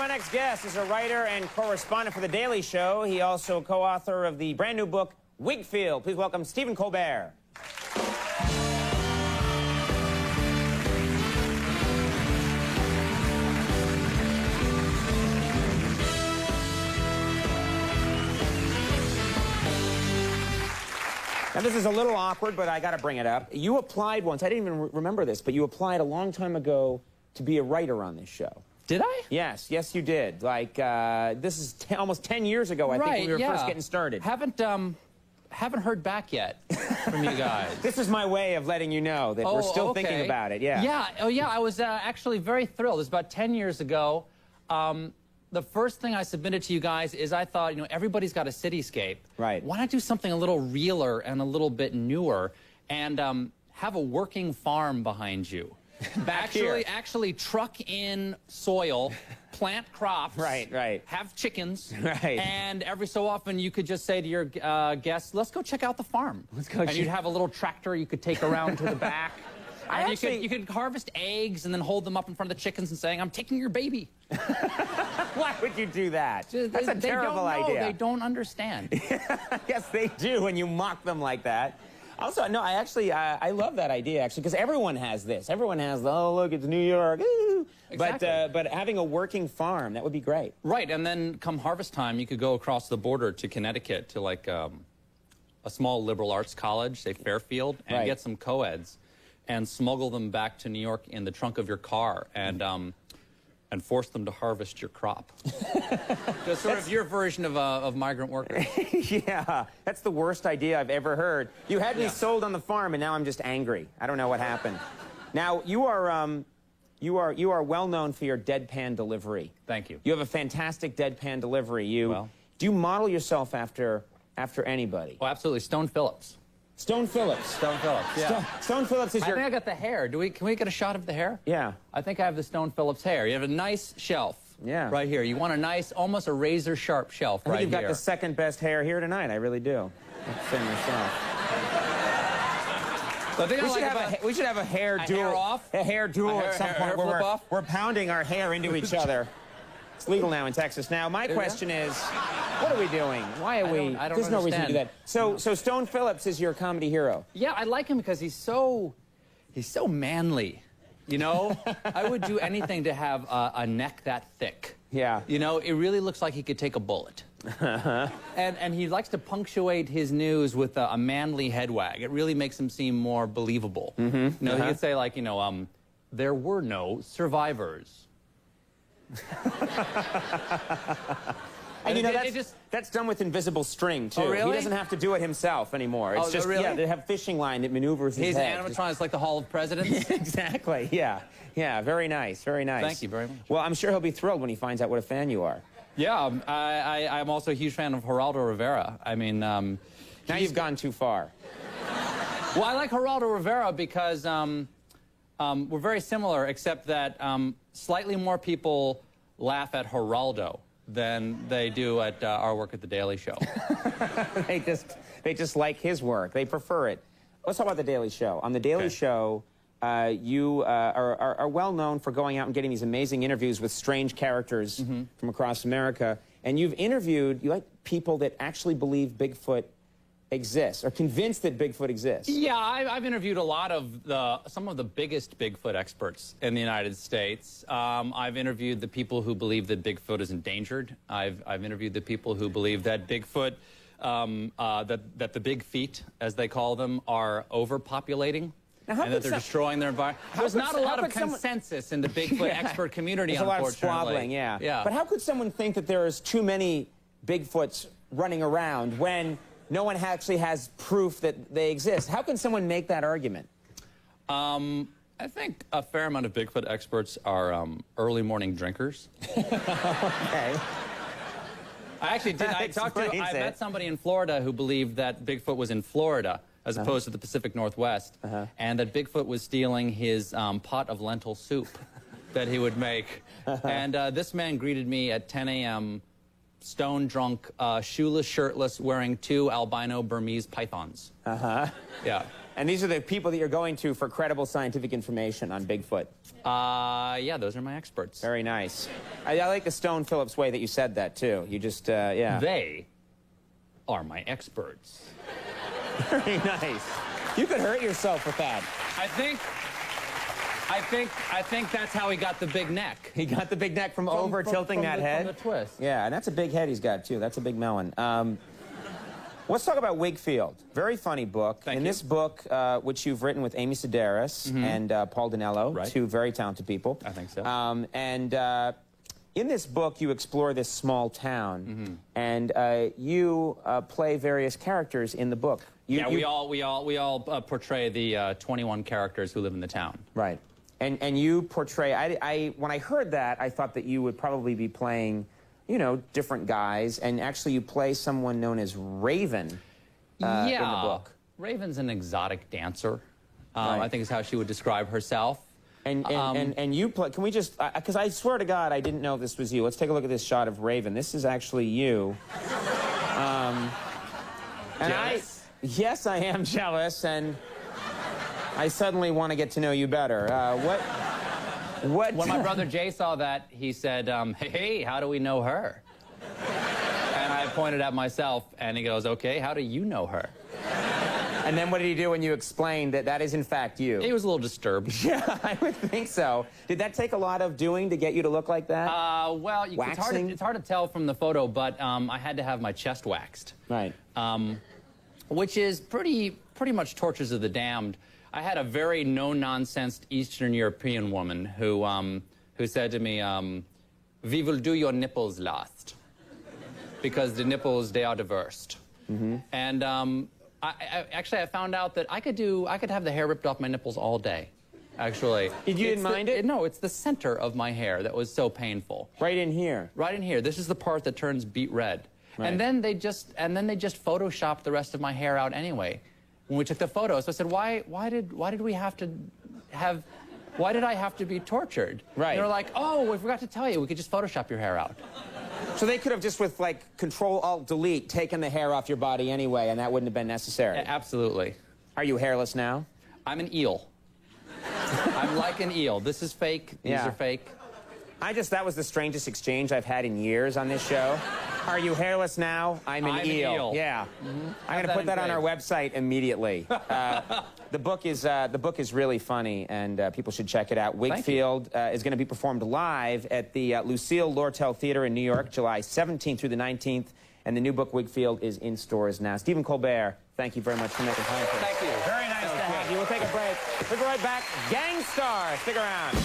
our next guest is a writer and correspondent for The Daily Show. He also co-author of the brand new book, Wigfield. Please welcome Stephen Colbert. Now, this is a little awkward, but I got to bring it up. You applied once. I didn't even remember this, but you applied a long time ago to be a writer on this show. Did I? Yes, you did. Like, this is almost 10 years ago, I think, when we were first getting started. Haven't heard back yet from you guys. This is my way of letting you know that we're still thinking about it, yeah. Yeah, I was actually very thrilled. It was about 10 years ago. The first thing I submitted to you guys is I thought, you know, everybody's got a cityscape. Right. Why not do something a little realer and a little bit newer and have a working farm behind you? Actually truck in soil, plant crops, right. have chickens, right. And every so often you could just say to your guests, let's go check out the farm. Let's go. And you'd have a little tractor you could take around to the back. And you could harvest eggs and then hold them up in front of the chickens and saying, I'm taking your baby. Why would you do that? That's a terrible idea. They don't understand. Yes, they do when you mock them like that. Also, no, I love that idea, actually, because everyone has this. Everyone has, oh, look, it's New York. Ooh. Exactly. But having a working farm, that would be great. Right, and then come harvest time, you could go across the border to Connecticut to, like, a small liberal arts college, say Fairfield, and get some co-eds and smuggle them back to New York in the trunk of your car and force them to harvest your crop. Just sort of your version of migrant workers. Yeah, that's the worst idea I've ever heard. You had me sold on the farm, and now I'm just angry. I don't know what happened. Now, you are well known for your deadpan delivery. Thank you. You have a fantastic deadpan delivery. Do you model yourself after anybody? Oh, absolutely. Stone Phillips. Stone Phillips. Stone Phillips, yeah. Stone Phillips is I think I got the hair. Can we get a shot of the hair? Yeah. I think I have the Stone Phillips hair. You have a nice shelf. Yeah. Right here. You want a nice, almost a razor-sharp shelf right here. I think you've got the second best hair here tonight. I really do. Say myself. We should have a hair duel. Hair off? A hair duel at some point where we're pounding our hair into each other. It's legal now in Texas. Now, my question is, what are we doing? Why are we? There's no reason to do that. So Stone Phillips is your comedy hero. Yeah, I like him because he's so manly. You know, I would do anything to have a neck that thick. Yeah. You know, it really looks like he could take a bullet. And he likes to punctuate his news with a manly head wag. It really makes him seem more believable. You know, he could say, like, you know, there were no survivors. And you know, that's done with invisible string, too. Oh, really? He doesn't have to do it himself anymore. It's just, really? yeah, they have fishing line that maneuvers his head. He's animatronic, like the Hall of Presidents? Exactly, yeah. Yeah, very nice, very nice. Thank you very much. Well, I'm sure he'll be thrilled when he finds out what a fan you are. Yeah, I'm also a huge fan of Geraldo Rivera. I mean, now you've gone too far. Well, I like Geraldo Rivera because we're very similar, except that slightly more people laugh at Geraldo than they do at our work at The Daily Show. They just like his work. They prefer it. Let's talk about The Daily Show. On The Daily Show, you are well known for going out and getting these amazing interviews with strange characters from across America. And you've interviewed, people that actually believe Bigfoot exists, or convinced that Bigfoot exists. Yeah, I've interviewed a lot of some of the biggest Bigfoot experts in the United States. I've interviewed the people who believe that Bigfoot is endangered. I've interviewed the people who believe that Bigfoot, that the big feet, as they call them, are overpopulating. And that they're destroying their environment. There's not a lot of consensus in the Bigfoot expert community, There's unfortunately. There's a lot of squabbling, yeah. But how could someone think that there is too many Bigfoots running around when no one actually has proof that they exist? How can someone make that argument? I think a fair amount of Bigfoot experts are early morning drinkers. Okay. I actually did. I met somebody in Florida who believed that Bigfoot was in Florida as opposed to the Pacific Northwest, and that Bigfoot was stealing his pot of lentil soup that he would make. And this man greeted me at 10 a.m. stone drunk, shoeless, shirtless, wearing 2 albino Burmese pythons. Uh-huh. Yeah. And these are the people that you're going to for credible scientific information on Bigfoot. Yeah, those are my experts. Very nice. I like the Stone Phillips way that you said that, too. You just, yeah. They are my experts. Very nice. You could hurt yourself with that. I think that's how he got the big neck. He got the big neck from tilting that head? From the twist. Yeah, and that's a big head he's got, too. That's a big melon. Let's talk about Wigfield. Very funny book. Thank In you. this book, which you've written with Amy Sedaris and Paul Dinello, Right. 2 very talented people. I think so. In this book, you explore this small town, and you play various characters in the book. We all portray the 21 characters who live in the town. Right. And you portray, when I heard that, I thought that you would probably be playing, you know, different guys, and actually you play someone known as Raven in the book. Raven's an exotic dancer, Right. I think is how she would describe herself. And you play, can we just, because I swear to God, I didn't know if this was you. Let's take a look at this shot of Raven. This is actually you. And Jealous? Yes, I am jealous, and I suddenly want to get to know you better. What? When my brother Jay saw that, he said, hey, how do we know her? And I pointed at myself, and he goes, okay, how do you know her? And then what did he do when you explained that that is in fact you? He was a little disturbed. Yeah, I would think so. Did that take a lot of doing to get you to look like that? Well, it's hard to tell from the photo, but I had to have my chest waxed. Right. Which is pretty much tortures of the damned. I had a very no-nonsense Eastern European woman who said to me, "We will do your nipples last, because the nipples, they are diverse." And I found out that I could have the hair ripped off my nipples all day. Actually, You didn't mind it? No, it's the center of my hair that was so painful. Right in here. Right in here. This is the part that turns beet red. Right. And then they just photoshopped the rest of my hair out anyway when we took the photos. So I said, why did I have to be tortured? Right. And they were like, oh, we forgot to tell you, we could just Photoshop your hair out. So they could have just with like Control-Alt-Delete taken the hair off your body anyway, and that wouldn't have been necessary. Absolutely. Are you hairless now? I'm an eel. I'm like an eel. This is fake. These are fake. That was the strangest exchange I've had in years on this show. Are you hairless now? I'm an eel. Yeah. I'm going to put that on our website immediately. The book is really funny, and people should check it out. Wigfield is going to be performed live at the Lucille Lortel Theater in New York, July 17th through the 19th, and the new book, Wigfield, is in stores now. Stephen Colbert, thank you very much for making time for us. Thank you. Very nice to have you. We'll take a break. We'll be right back. Gang Star, stick around.